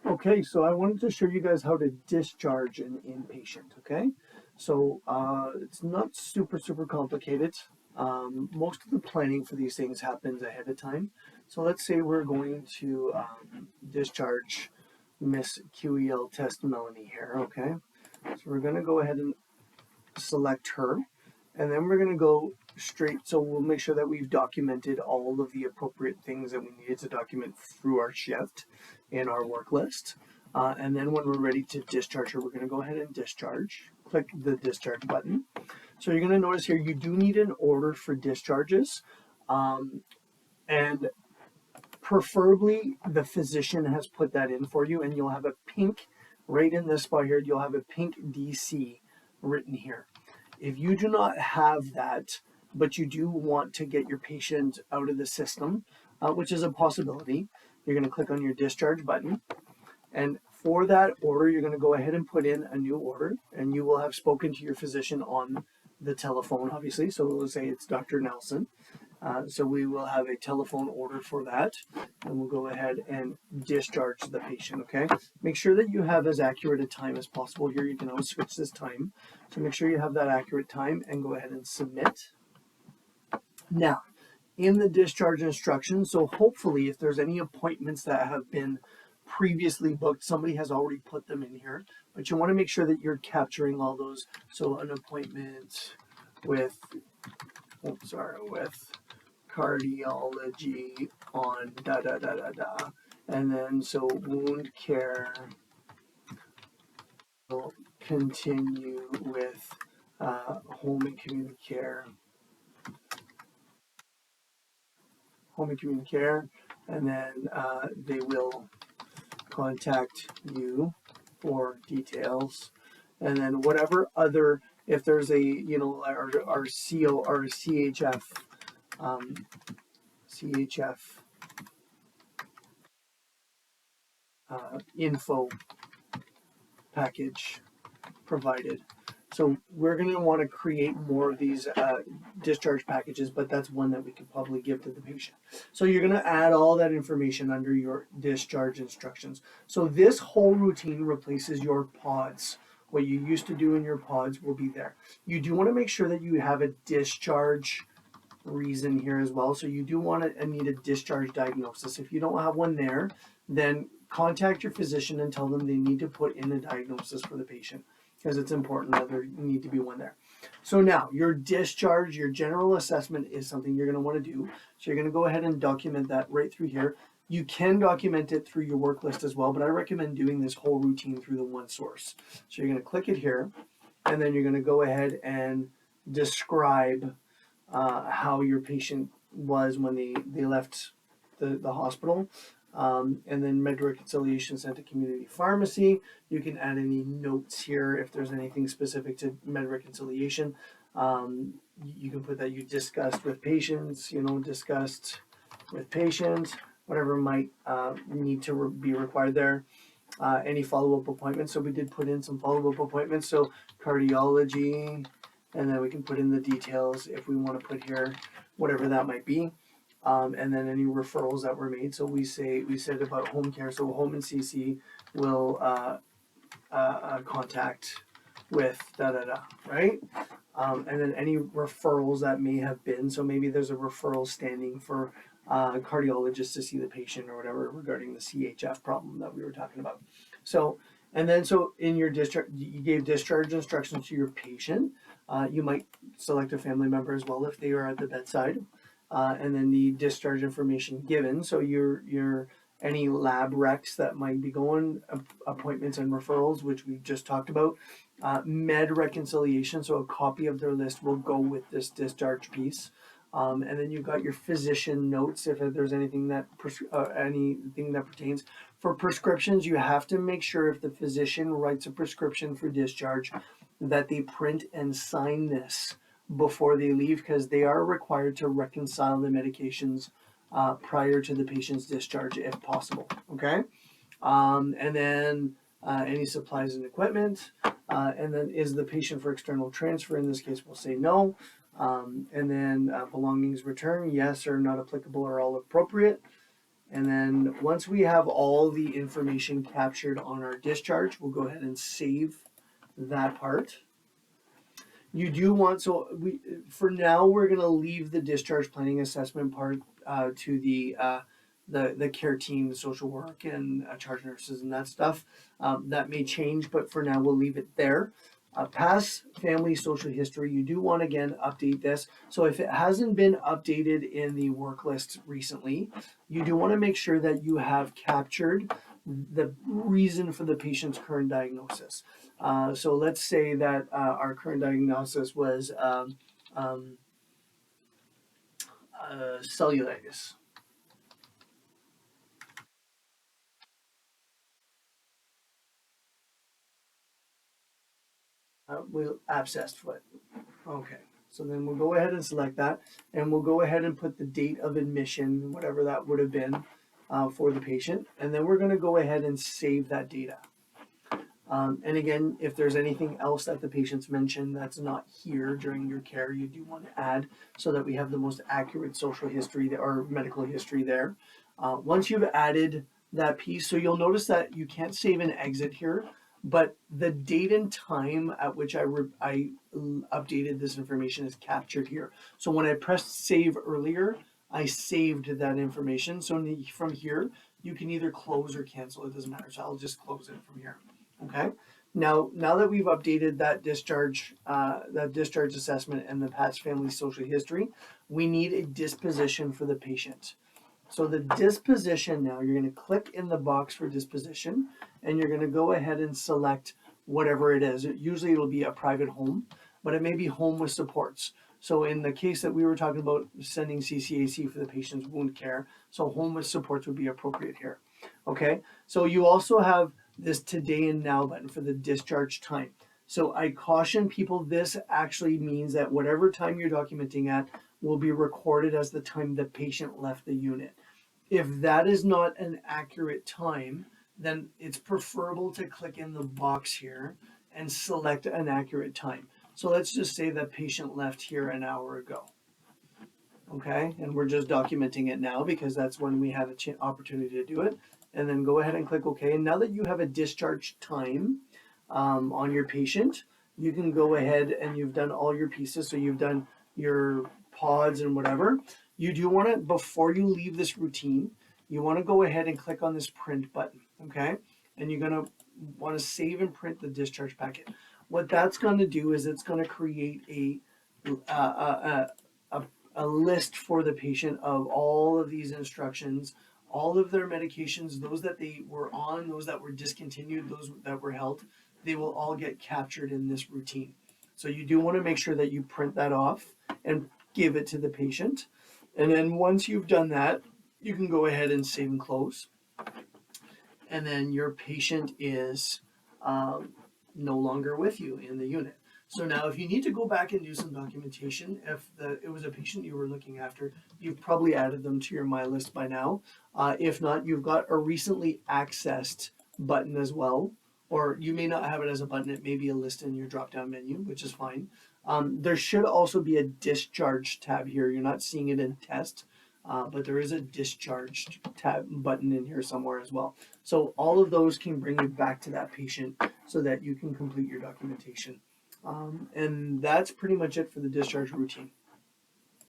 Okay, so I wanted to show you guys how to discharge an inpatient, okay? So it's not super complicated. Most of the planning for these things happens ahead of time. So let's say we're going to discharge Miss QEL Test Melanie here, okay? So we're going to go ahead and select her, and then we're going to go straight. So we'll make sure that we've documented all of the appropriate things that we needed to document through our shift in our work list. And then when we're ready to discharge her, we're going to go ahead and discharge. Click the discharge button. So you're going to notice here you do need an order for discharges. And preferably the physician has put that in for you, and you'll have a pink, right in this spot here, you'll have a pink DC written here. If you do not have that, but you do want to get your patient out of the system, which is a possibility, you're going to click on your discharge button. And for that order, you're going to go ahead and put in a new order, and you will have spoken to your physician on the telephone, obviously. So we'll say it's Dr. Nelson. So we will have a telephone order for that, and we'll go ahead and discharge the patient, okay? Make sure that you have as accurate a time as possible here. You can always switch this time. So make sure you have that accurate time and go ahead and submit. Now, in the discharge instructions, so hopefully if there's any appointments that have been previously booked, somebody has already put them in here, but you want to make sure that you're capturing all those. So an appointment with, with cardiology on and then so wound care will continue with home and community care, and then they will contact you for details, and then whatever other, if there's a, our CO or CHF info package provided. So we're going to want to create more of these discharge packages, but that's one that we could probably give to the patient. So you're going to add all that information under your discharge instructions. So this whole routine replaces your pods. What you used to do in your pods will be there. You do want to make sure that you have a discharge reason here as well. So you do want to need a discharge diagnosis. If you don't have one there, then contact your physician and tell them they need to put in a diagnosis for the patient, because it's important that there need to be one there. So now your discharge, your general assessment is something you're going to want to do. So you're going to go ahead and document that right through here. You can document it through your work list as well, but I recommend doing this whole routine through the one source. So you're going to click it here, and then you're going to go ahead and describe how your patient was when they left the hospital. And then med reconciliation sent to community pharmacy. You can add any notes here if there's anything specific to med reconciliation. You can put that you discussed with patients, discussed with patients, whatever might need to be required there. Any follow-up appointments. So we did put in some follow-up appointments. So cardiology, and then we can put in the details if we want to put here whatever that might be. And then any referrals that were made. So we said about home care. So home and CC will contact with right? And then any referrals that may have been. So maybe there's a referral standing for cardiologist to see the patient or whatever regarding the CHF problem that we were talking about. So, and then so in your discharge, you gave discharge instructions to your patient. You might select a family member as well if they are at the bedside. And then the discharge information given. So your any lab recs that might be going, appointments and referrals, which we just talked about. Med reconciliation, so a copy of their list will go with this discharge piece. And then you've got your physician notes if there's anything that pertains. For prescriptions, you have to make sure if the physician writes a prescription for discharge that they print and sign this before they leave, because they are required to reconcile the medications prior to the patient's discharge if possible. Okay, and then any supplies and equipment, and then is the patient for external transfer? In this case, we'll say no. And then belongings return, yes or not applicable or all appropriate. And then once we have all the information captured on our discharge, we'll go ahead and save that part. You do want, so we, for now, we're going to leave the discharge planning assessment part to the care team, social work, and charge nurses and that stuff. That may change, but for now, we'll leave it there. Past family social history, you do want to again update this. So if it hasn't been updated in the work list recently, you do want to make sure that you have captured the reason for the patient's current diagnosis. So let's say that our current diagnosis was cellulitis. We'll abscessed foot. Okay. So then we'll go ahead and select that, and we'll go ahead and put the date of admission, whatever that would have been, for the patient, and then we're going to go ahead and save that data. And again, if there's anything else that the patient's mentioned that's not here during your care, you do want to add so that we have the most accurate social history or medical history there. Once you've added that piece, so you'll notice that you can't save and exit here, but the date and time at which I updated this information is captured here. So when I pressed save earlier, I saved that information. So from here, you can either close or cancel. It doesn't matter. So I'll just close it from here. Okay. Now that we've updated that discharge assessment and the PATS family social history, we need a disposition for the patient. So the disposition now, you're going to click in the box for disposition, and you're going to go ahead and select whatever it is. Usually it'll be a private home, but it may be home with supports. So in the case that we were talking about sending CCAC for the patient's wound care, so home with supports would be appropriate here. Okay, so you also have this today and now button for the discharge time. So I caution people, this actually means that whatever time you're documenting at will be recorded as the time the patient left the unit. If that is not an accurate time, then it's preferable to click in the box here and select an accurate time. So let's just say the patient left here an hour ago. Okay, and we're just documenting it now because that's when we had an opportunity to do it. And then go ahead and click OK. And now that you have a discharge time on your patient, you can go ahead and you've done all your pieces. So you've done your pods and whatever. You do want to, before you leave this routine, you want to go ahead and click on this print button. Okay, and you're going to want to save and print the discharge packet. What that's going to do is it's going to create a list for the patient of all of these instructions, all of their medications, those that they were on, those that were discontinued, those that were held, they will all get captured in this routine. So you do want to make sure that you print that off and give it to the patient. And then once you've done that, you can go ahead and save and close. And then your patient is no longer with you in the unit. So now if you need to go back and do some documentation, if it was a patient you were looking after, you've probably added them to your My List by now. If not, you've got a recently accessed button as well, or you may not have it as a button, it may be a list in your drop-down menu, which is fine. There should also be a discharge tab here. You're not seeing it in test, but there is a discharge tab button in here somewhere as well. So all of those can bring you back to that patient so that you can complete your documentation. And that's pretty much it for the discharge routine.